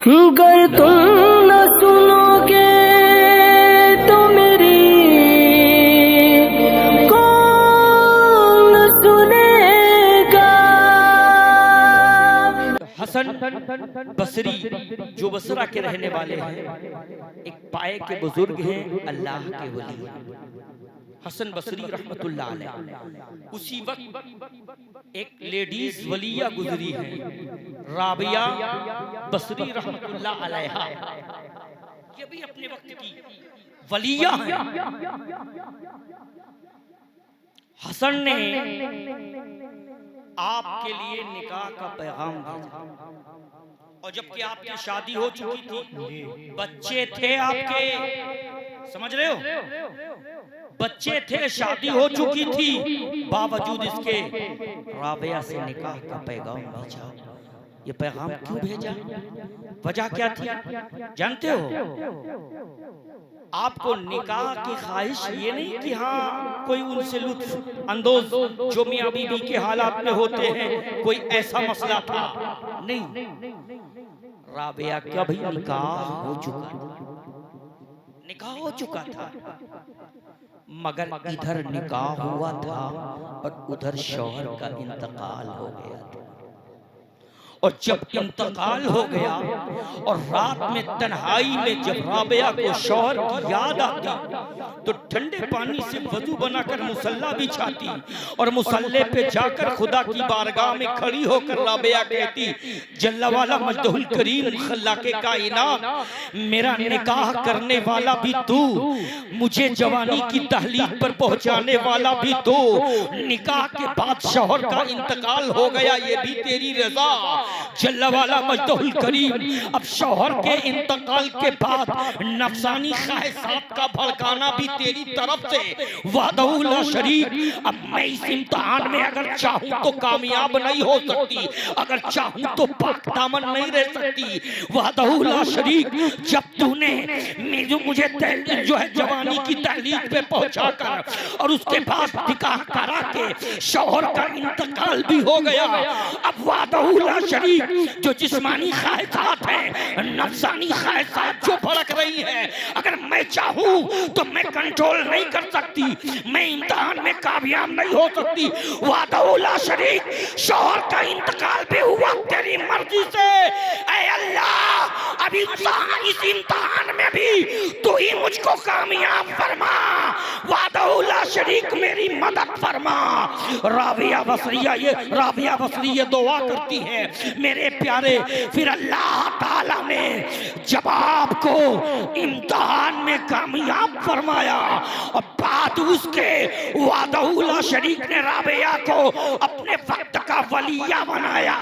गर तुम न सुनोगे तो मेरी कौन सुनेगा। हसन बसरी जो बसरा के रहने वाले हैं, एक पाए के बुजुर्ग हैं, अल्लाह के वली हसन बसरी रहमतुल्लाह अलैह। उसी वक्त एक लेडीज वलिया गुजरी है, राबिया बसरी रहमतुल्लाह अलैहा। ये भी अपने वक्त की वलिया है। हसन ने आपके लिए निकाह का पैगाम भेजा, और जबकि आपकी शादी हो चुकी थी, बच्चे थे आपके, समझ रहे हो, बच्चे थे, शादी हो चुकी थी, बावजूद इसके राबिया से निकाह का पैगाम भेजा। ये पैगाम क्यों भेजा, वजह क्या थी जानते हो? आपको निकाह की ख्वाहिश ये नहीं कि हाँ कोई उनसे लुत्फ अंदोज जो मियां बीवी के हालात में होते हैं, कोई ऐसा मसला था नहीं। राबिया का भी निकाह हो चुका था, मगर इधर निकाह हुआ था और उधर शौहर का इंतकाल हो गया था। और जब इंतकाल हो गया और रात में तन्हाई में जब राबिया को शौहर की याद आती, तो ठंडे पानी से वजू बनाकर मुसल्ला बिछाती और मुसल्ले पे जाकर खुदा की बारगाह में खड़ी होकर राबिया कहती, जल्ला वाला मजदहुल करीम खल्लाके कायनात, मेरा निकाह करने वाला भी तू, मुझे जवानी की तहलीक पर पहुंचाने वाला भी तू, निकाह के बाद शौहर का इंतकाल हो गया, ये भी तेरी रजा। जल्ला वाला मजदहुल करीम, अब शौहर के इंतकाल के बाद नफसानी ख्वाहिशात का भड़काना भी तेरी तरफ से, वादहु ला शरीक। अब मैं इस इम्तिहान में अगर चाहूं तो कामयाब नहीं हो सकती, अगर चाहूं तो पाक दामन नहीं रह सकती, वादहु ला शरीक। जब तूने मुझे जो है जवानी की तहलीक पे पहुंचाकर और उसके बाद निकाह करा के शौहर का इंतकाल भी हो गया, अब वादहु ला शरीक जो जिस्मानी ख्वाहिशात हैं, नफसानी ख्वाहिशात जो भड़क रही हैं, अगर मैं चाहूं तो मैं कंट्रोल नहीं कर सकती, मैं इम्तिहान में कामयाब नहीं हो सकती। वादहु ला शरीक, शौहर का इंतकाल भी हुआ तेरी मर्जी से। ऐ अल्लाह, अभी इस इम्तिहान में भी तू ही मुझको कामयाब फरमा, वादहु ला शरीक मेरी मदद फरमा। राबिया बसरी ये दुआ करती है, मेरे प्यारे, फिर अल्लाह ताला ने जब आपको इम्तिहान में कामयाब फरमाया और बाद उसके वादहु ला शरीक ने राबिया को अपने वक्त का वलिया बनाया।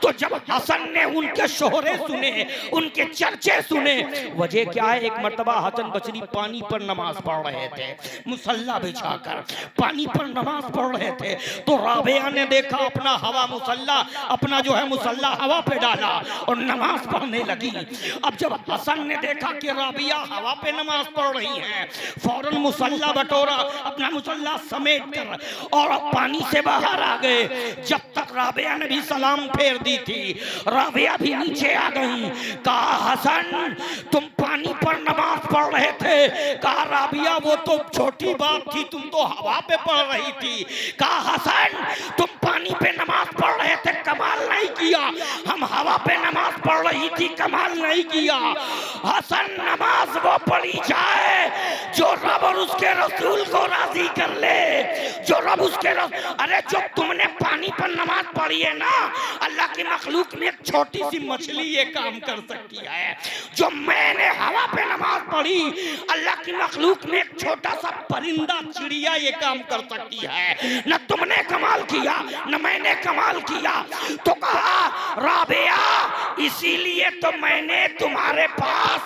तो जब हसन ने उनके शोहरे सुने, उनके चर्चे सुने, वजह क्या है, एक मर्तबा हसन बसरी पानी पर नमाज पढ़ रहे थे, मुसल्ला बिछाकर पानी पर नमाज पढ़ रहे थे, तो राबिया ने देखा अपना हवा मुसल्ला, अपना जो है मुसल्ला हवा पे डाला और नमाज पढ़ने लगी। अब जब हसन ने देखा कि राबिया हवा पे नमाज पढ़ रही हैं, फौरन मुसल्ला बटोरा, अपना मुसल्ला समेट कर और पानी से बाहर आ गए। जब तक राबिया ने भी सलाम फेर दी थी, राबिया भी नीचे आ गई। कहा हसन तुम पानी पर नमाज पढ़ रहे थे, कहा राबिया वो तो छोटी बात थी, तुम तो हवा पे पढ़ रही थी। कहा हसन तुम पानी पे नमाज पढ़ रहे थे, कमाल नहीं किया, हम हवा पे नमाज पढ़ रही थी, कमाल नहीं किया। हसन नमाज वो पढ़ी जाए जो रब और उसके रसूल को राजी कर ले, जो रब उसके अरे जो तुमने पानी पर नमाज पढ़ी है ना, अल्लाह की मखलूक में एक छोटी सी मछली ये काम कर सकती है। जो मैंने हवा पे नमाज पढ़ी, अल्लाह की मखलूक में एक छोटा सा परिंदा चिड़िया ये काम कर सकती है। न तुमने कमाल किया न मैंने कमाल किया। तो कहा राबिया इसीलिए तो मैंने तुम्हारे पास पास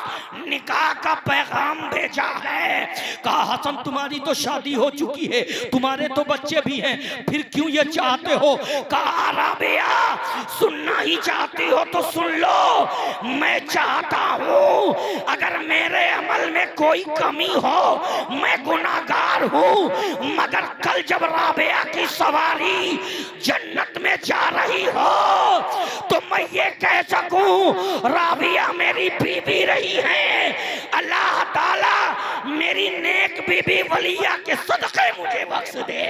निकाह का पैगाम भेजा है। कहा हसन तुम्हारी तो शादी हो चुकी है, तुम्हारे तो बच्चे भी हैं, फिर क्यों ये चाहते हो? कहा राबिया सुनना ही चाहती हो तो सुन लो, मैं चाहता हूँ अगर मेरे अमल में कोई कमी हो, मैं गुनाहगार हूँ, मगर कल जब राबिया की सवारी जन्नत में जा रही हो तो मैं ये कह सकूं राबिया मेरी बीबी रही है, अल्लाह ताला मेरी नेक बीबी वलिया के सदक़े मुझे बख्श दे।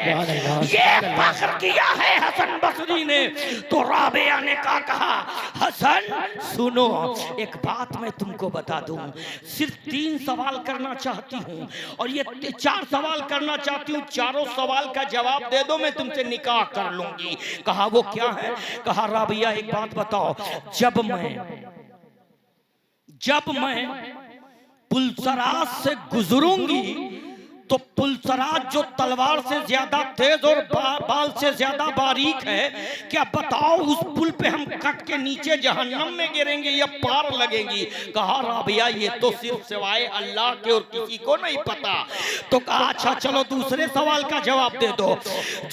ये फख्र किया है हसन बसरी ने। तो राबिया ने कहा हसन सुनो, एक बात मैं तुमको बता दूं, सिर्फ 3 सवाल करना चाहती हूँ और ये 4 सवाल करना चाहती हूँ, चारों सवाल का जवाब दे दो, मैं तुमसे निकाह कर लूंगी। कहा वो क्या है? कहा राबिया एक बात बताओ, जब मैं पुलसराज से गुजरूंगी तो पुलसराज जो तलवार से ज्यादा तेज और बाल से ज्यादा बारीक है, क्या बताओ उस पुल पे हम कट के नीचे जहन्नम में गिरेंगे या पार लगेंगी? कहा राबिया ये तो सिर्फ सिवाय अल्लाह के और किसी को नहीं पता। तो कहा अच्छा चलो दूसरे सवाल का जवाब दे दो,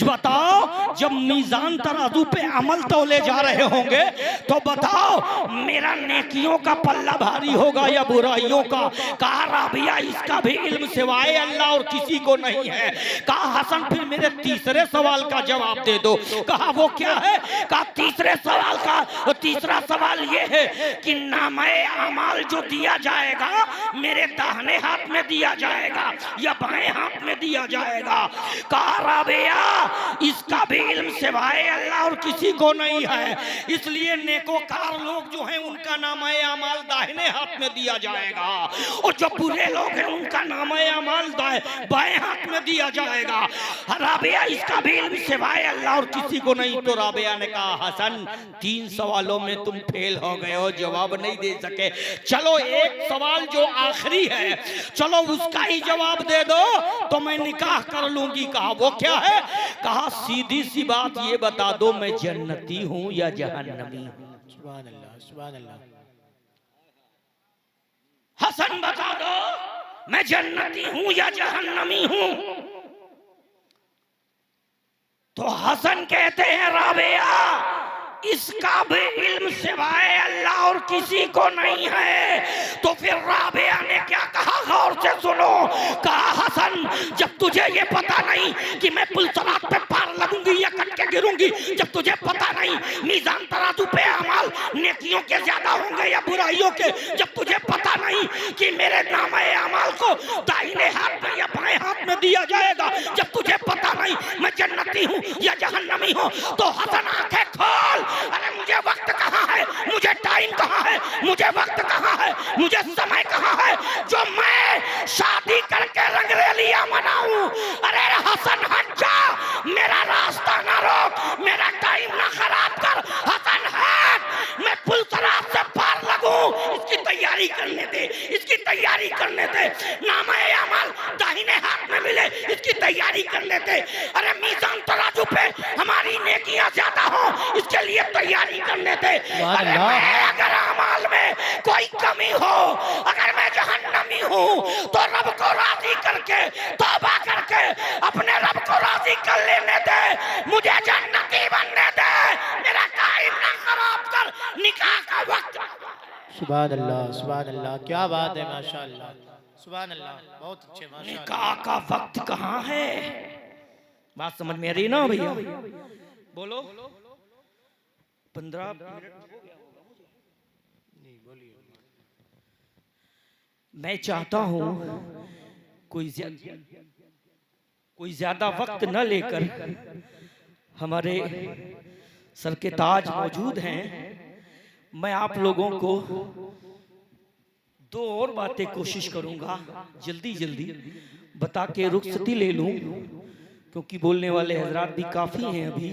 बताओ जब मीजान तराजू पे अमल तौले जा रहे होंगे तो बताओ मेरा नेकियों का पल्ला भारी होगा या बुराइयों का? कहा राबिया इसका भी इल्म सिवाय अल्लाह और किसी को नहीं है। कहा हसन फिर मेरे तीसरे सवाल का जवाब दे दो। कहा वो क्या है? कहा तीसरे सवाल का तीसरा सवाल ये है कि नामे अमाल जो दिया जाएगा मेरे दाहिने हाथ में दिया जाएगा या बाएं हाथ में दिया जाएगा? कहा राबिया इसका भी इल्म सिवाय अल्लाह और किसी को नहीं है, इसलिए नेकोकार लोग जो हैं उनका नामे अमाल दाहिने हाथ में दिया जाएगा और जो बुरे लोग हैं उनका नामे अमाल बाएं हाथ में दिया जाएगा। राबिया इसका भी इल्म सिवाय अल्लाह और किसी को नहीं। तो राबिया ने कहा हसन 3 सवालों में तुम फेल हो गए हो, जवाब नहीं दे सके, चलो एक सवाल जो आखिरी है चलो उसका ही जवाब दे दो तो मैं निकाह कर लूंगी। कहा वो क्या है? कहा सीधी सी बात ये बता दो मैं जन्नती हूं या जहन्नमी हूं? सुभान अल्लाह सुभान अल्लाह। हसन बता दो मैं जन्नती हूं या जहन्नमी हूं? तो हसन कहते हैं राबिया इसका भी इल्म सिवाय अल्लाह और किसी को नहीं है। तो फिर राबिया ने क्या कहा गौर से सुनो। कहा हसन जब तुझे ये पता नहीं कि मैं पुलसरात पे पार लगूंगी या कट के गिरूंगी, जब तुझे पता नहीं मीजान तराजू पे अमाल नेकियों के ज्यादा होंगे या बुराइयों के, जब तुझे पता नहीं कि मेरे नामे अमाल को दाहिने हाथ में या बाएं हाथ में दिया जाएगा, जब तुझे पता नहीं मैं जन्नती हूँ या जहन्नमी हूँ, तो हसन आंखें खोल। अरे मुझे वक्त कहाँ है, मुझे टाइम कहाँ है, मुझे वक्त कहाँ है, मुझे समय कहाँ है जो मैं शादी करके रंगरेलियां मनाऊं? अरे हसन हट जा, मेरा रास्ता ना रोक, मेरा टाइम ना खराब कर। हसन हट, मैं पुलसराज से पार लगूं, इसकी तैयारी करने दे, इसकी तैयारी करने दे। नामे अमल दाहिने हाथ में मिले, इसकी तैयारी करने दे। अरे मीजान तराजू पे हमारी नेकियां ज्यादा हो, इसके लिए तैयारी करने दे। अरे मैं अगर अमाल में कोई कमी हो, अगर मैं जहन्नमी हूँ तो रब को राजी करके तौबा करके अपने रब को राजी कर लेने दे, मुझे जन्नती बनने दे, मेरा टाइम ना खराब कर, निकाह का वक्त। सुभान अल्लाह क्या बात है माशाअल्लाह सुभान अल्लाह बहुत अच्छे माशाअल्लाह। निकाह का वक्त कहाँ है? बात समझ में आ रही ना भैया? बोलो 15 मैं चाहता हूं कोई ज्यादा वक्त न लेकर, हमारे सर के ताज मौजूद हैं, मैं आप लोगों को 2 और बातें कोशिश करूंगा जल्दी जल्दी बता के रुखसती ले लूं, क्योंकि बोलने वाले हजरात भी काफी हैं अभी।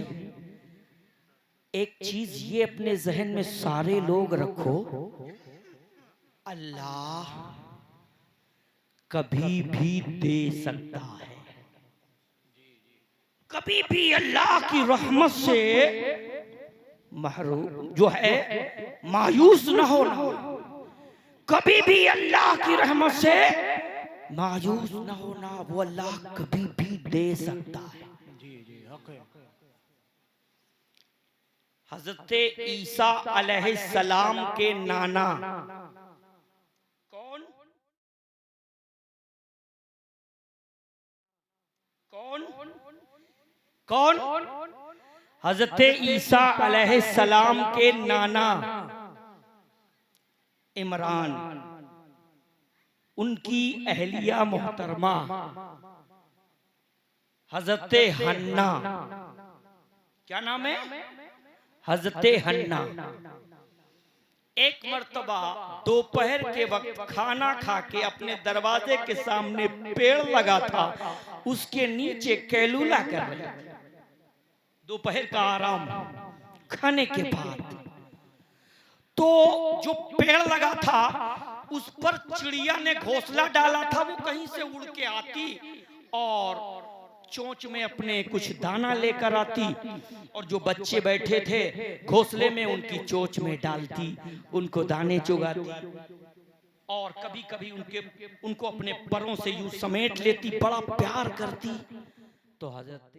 एक चीज ये अपने जहन में सारे लोग रखो, अल्लाह कभी भी दे सकता है, कभी भी अल्लाह की रहमत से महरूम जो है मायूस न होना। कभी भी अल्लाह की रहमत से मायूस न होना, वो अल्लाह कभी भी दे सकता है। जी जी हक है। हजरत ईसा अलैहिस्सलाम के नाना कौन कौन कौन? हजरत ईसा अलैहिस्सलाम के नाना इमरान, उनकी अहलिया मोहतरमा हजरत हन्ना, क्या नाम है? हजरत हन्ना एक मर्तबा दोपहर के वक्त खाना खा के अपने दरवाजे के सामने पेड़ लगा था, उसके नीचे कैलूला कर रहे थे। दोपहर का आराम खाने के बाद तो जो पेड़ लगा था उस पर चिड़िया ने घोंसला डाला था। वो कहीं से उड़ के आती और चोंच में अपने कुछ दाना लेकर आती, और जो बच्चे बैठे थे घोंसले में उनकी चोंच में डालती, उनको दाने चुगाती, और कभी कभी उनको अपने परों से यूं समेट लेती, बड़ा प्यार करती। तो हजरत